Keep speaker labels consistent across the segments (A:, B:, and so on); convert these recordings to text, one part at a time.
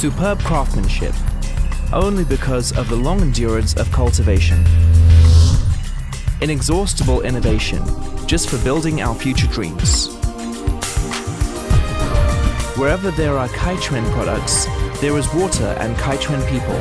A: superb craftsmanship, only because of the long endurance of cultivation. Inexhaustible innovation, just for building our future dreams. Wherever there are Kaiquan products, there is water and Kaiquan people.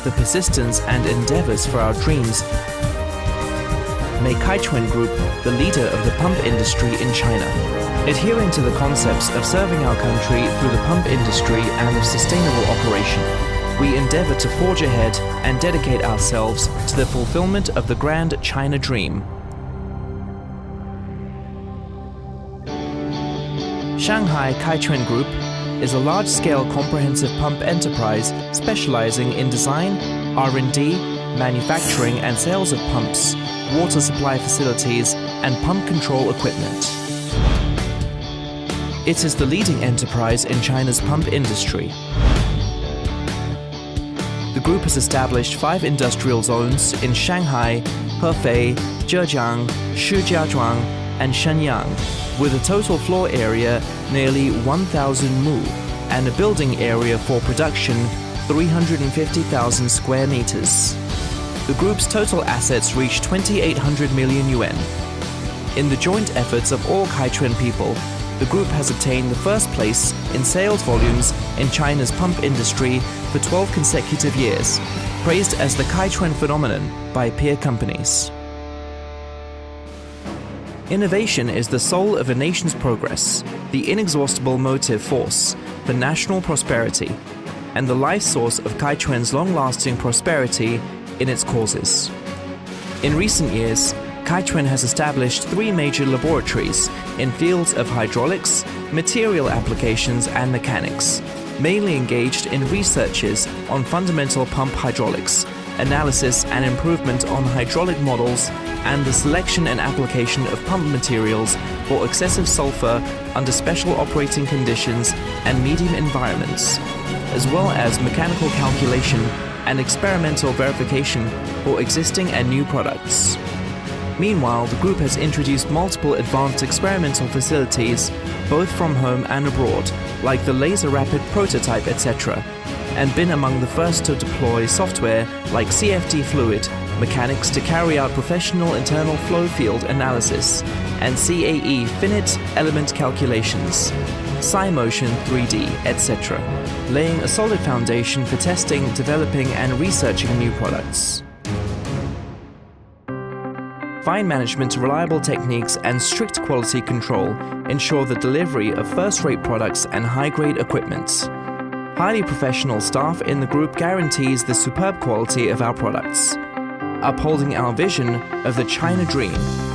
A: The persistence and endeavors for our dreams make Kaiquan Group the leader of the pump industry in China. Adhering to the concepts of serving our country through the pump industry and of sustainable operation, we endeavor to forge ahead and dedicate ourselves to the fulfillment of the grand China dream. Shanghai Kaiquan Group is a large-scale comprehensive pump enterprise specializing in design, R&D, manufacturing and sales of pumps, water supply facilities, and pump control equipment. It is the leading enterprise in China's pump industry. The group has established 5 industrial zones in Shanghai, Hefei, Zhejiang, Shijiazhuang, and Shenyang, with a total floor area nearly 1,000 mu and a building area for production 350,000 square meters. The group's total assets reach 2,800 million yuan. In the joint efforts of all Kaiquan people, the group has obtained the first place in sales volumes in China's pump industry for 12 consecutive years, praised as the Kaiquan phenomenon by peer companies. Innovation is the soul of a nation's progress, the inexhaustible motive force for national prosperity, and the life source of Kaiquan's long-lasting prosperity in its causes. In recent years, Kaiquan has established 3 major laboratories in fields of hydraulics, material applications and mechanics, mainly engaged in researches on fundamental pump hydraulics, analysis and improvement on hydraulic models, and the selection and application of pump materials for excessive sulfur under special operating conditions and medium environments, as well as mechanical calculation and experimental verification for existing and new products. Meanwhile, the group has introduced multiple advanced experimental facilities, both from home and abroad, like the laser rapid prototype, etc., and been among the first to deploy software like CFD fluid mechanics to carry out professional internal flow field analysis and CAE finite element calculations, SciMotion 3D, etc., laying a solid foundation for testing, developing and researching new products. Fine management, reliable techniques and strict quality control ensure the delivery of first-rate products and high-grade equipment. Highly professional staff in the group guarantees the superb quality of our products. Upholding our vision of the China dream,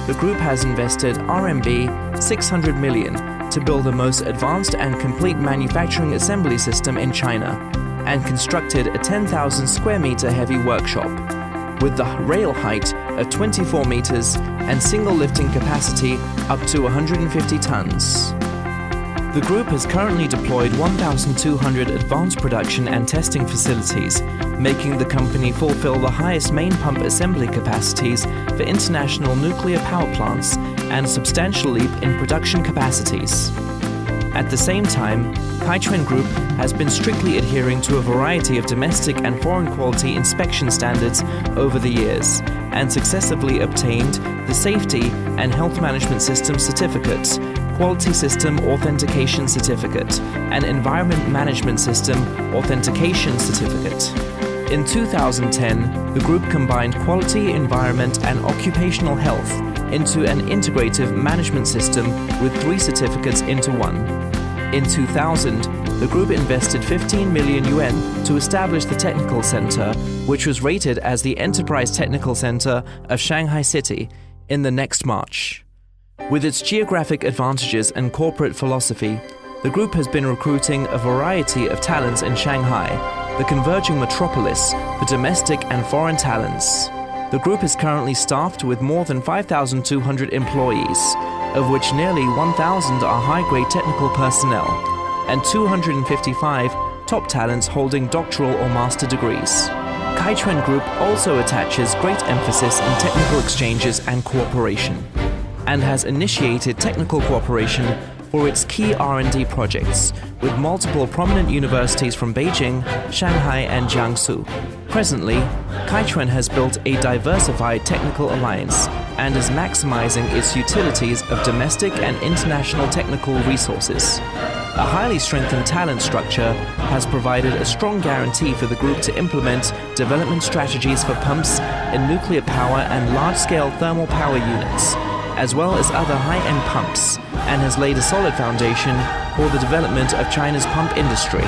A: the group has invested RMB 600 million to build the most advanced and complete manufacturing assembly system in China and constructed a 10,000 square meter heavy workshop with the rail height of 24 meters and single lifting capacity up to 150 tons. The group has currently deployed 1,200 advanced production and testing facilities, making the company fulfill the highest main pump assembly capacities for international nuclear power plants and a substantial leap in production capacities. At the same time, Kaiquan Group has been strictly adhering to a variety of domestic and foreign quality inspection standards over the years and successively obtained the Safety and Health Management System Certificate, Quality System Authentication Certificate, and Environment Management System Authentication Certificate. In 2010, the group combined quality, environment, and occupational health into an integrative management system with 3 certificates into one. In 2000, the group invested 15 million yuan to establish the Technical Center, which was rated as the Enterprise Technical Center of Shanghai City in the next March. With its geographic advantages and corporate philosophy, the group has been recruiting a variety of talents in Shanghai, the converging metropolis for domestic and foreign talents. The group is currently staffed with more than 5,200 employees, of which nearly 1,000 are high-grade technical personnel, and 255 top talents holding doctoral or master degrees. Kaiquan Group also attaches great emphasis in technical exchanges and cooperation, and has initiated technical cooperation for its key R&D projects, with multiple prominent universities from Beijing, Shanghai and Jiangsu. Presently, Kaiquan has built a diversified technical alliance and is maximizing its utilities of domestic and international technical resources. A highly strengthened talent structure has provided a strong guarantee for the group to implement development strategies for pumps in nuclear power and large-scale thermal power units, as well as other high-end pumps, and has laid a solid foundation for the development of China's pump industry.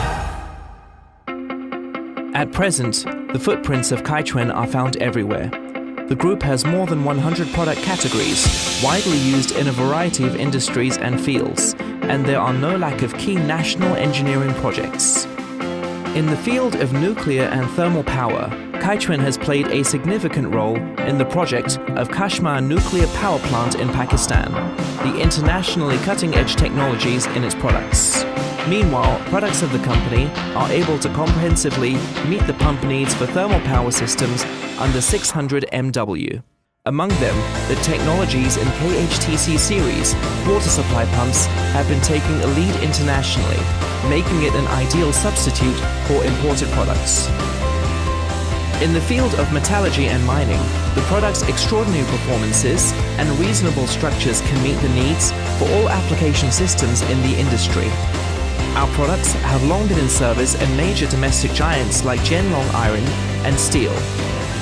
A: At present, the footprints of Kaiquan are found everywhere. The group has more than 100 product categories, widely used in a variety of industries and fields, and there are no lack of key national engineering projects. In the field of nuclear and thermal power, Kaiquan has played a significant role in the project of Kashmir nuclear power plant in Pakistan, the internationally cutting-edge technologies in its products. Meanwhile, products of the company are able to comprehensively meet the pump needs for thermal power systems under 600 MW. Among them, the technologies in KHTC series water supply pumps have been taking a lead internationally, making it an ideal substitute for imported products. In the field of metallurgy and mining, the product's extraordinary performances and reasonable structures can meet the needs for all application systems in the industry. Our products have long been in service in major domestic giants like Jianlong Iron and Steel,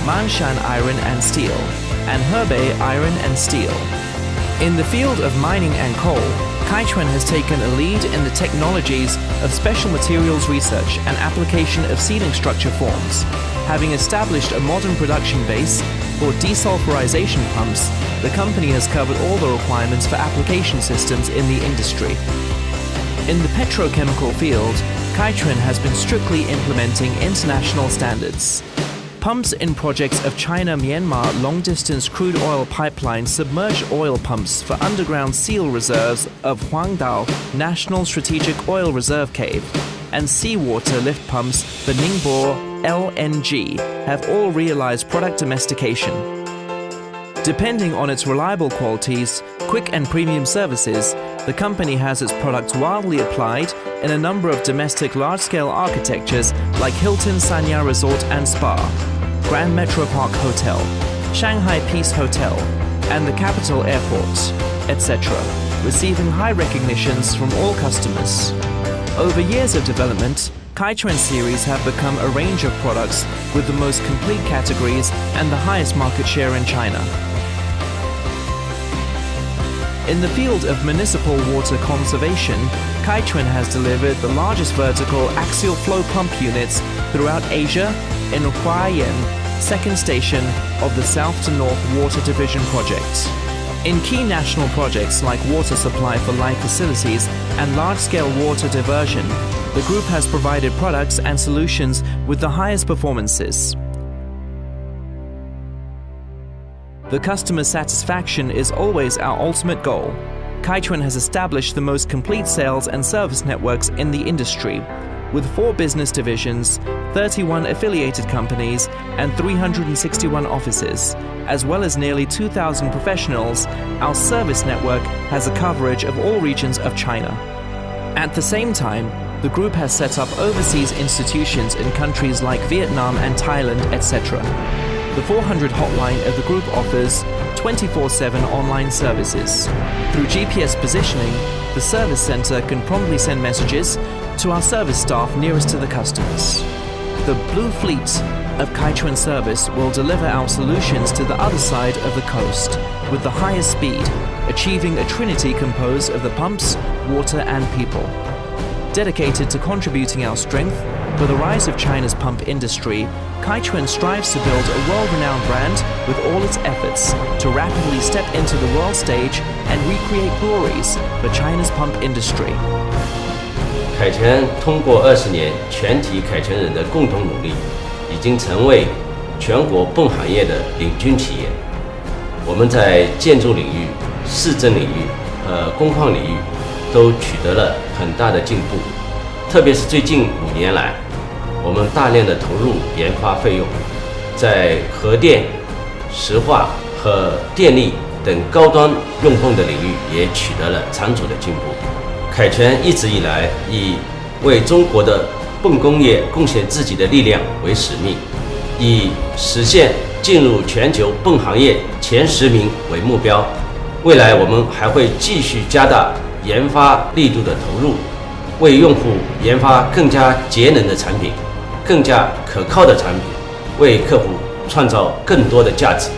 A: Manshan Iron and Steel, and Hebei Iron and Steel. In the field of mining and coal, Kaiquan has taken a lead in the technologies of special materials research and application of sealing structure forms. Having established a modern production base for desulfurization pumps, the company has covered all the requirements for application systems in the industry. In the petrochemical field, Kaiquan has been strictly implementing international standards. Pumps in projects of China-Myanmar long-distance crude oil pipeline submerged oil pumps for underground seal reserves of Huangdao National Strategic Oil Reserve Cave and seawater lift pumps for Ningbo LNG have all realized product domestication. Depending on its reliable qualities, quick and premium services, the company has its products widely applied in a number of domestic large-scale architectures like Hilton Sanya Resort and Spa, Grand Metro Park Hotel, Shanghai Peace Hotel, and the Capital Airport, etc., receiving high recognitions from all customers. Over years of development, Kaiquan series have become a range of products with the most complete categories and the highest market share in China. In the field of municipal water conservation, Kaiquan has delivered the largest vertical axial flow pump units throughout Asia in Huayan, second station of the South to North Water Division project. In key national projects like water supply for life facilities and large-scale water diversion, the group has provided products and solutions with the highest performances. The customer satisfaction is always our ultimate goal. Kaiquan has established the most complete sales and service networks in the industry, with 4 business divisions, 31 affiliated companies, and 361 offices, as well as nearly 2,000 professionals. Our service network has a coverage of all regions of China. At the same time, the group has set up overseas institutions in countries like Vietnam and Thailand, etc. The 400 hotline of the group offers 24/7 online services. Through GPS positioning, the service center can promptly send messages to our service staff nearest to the customers. The Blue Fleet of Kaiquan service will deliver our solutions to the other side of the coast with the highest speed, achieving a trinity composed of the pumps, water and people. Dedicated to contributing our strength for the rise of China's pump industry, Kaiquan strives to build a world-renowned brand with all its efforts to rapidly step into the world stage and recreate glories for China's pump industry.
B: 凯泉通过20年全体凯泉人的共同努力，已经成为全国泵行业的领军企业。我们在建筑领域、市政领域和工矿领域都取得了很大的进步，特别是最近5年来，我们大量的投入研发费用，在核电、石化和电力等高端用泵的领域也取得了长足的进步。凯泉一直以来以为中国的泵工业贡献自己的力量为使命，以实现进入全球泵行业前10名为目标。未来我们还会继续加大研发力度的投入，为用户研发更加节能的产品，更加可靠的产品，为客户创造更多的价值，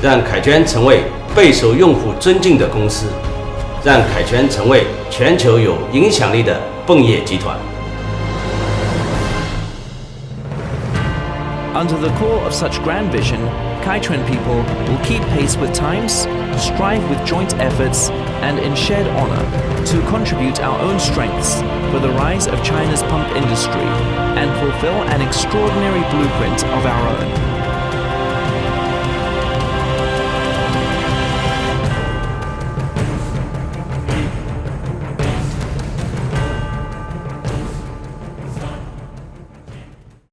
B: 让凯泉成为备受用户尊敬的公司，让凯泉成为全球有影响力的泵业集团。
A: Under the core of such grand vision, Kaiquan people will keep pace with times, strive with joint efforts, and in shared honor to contribute our own strengths for the rise of China's pump industry and fulfill an extraordinary blueprint of our own.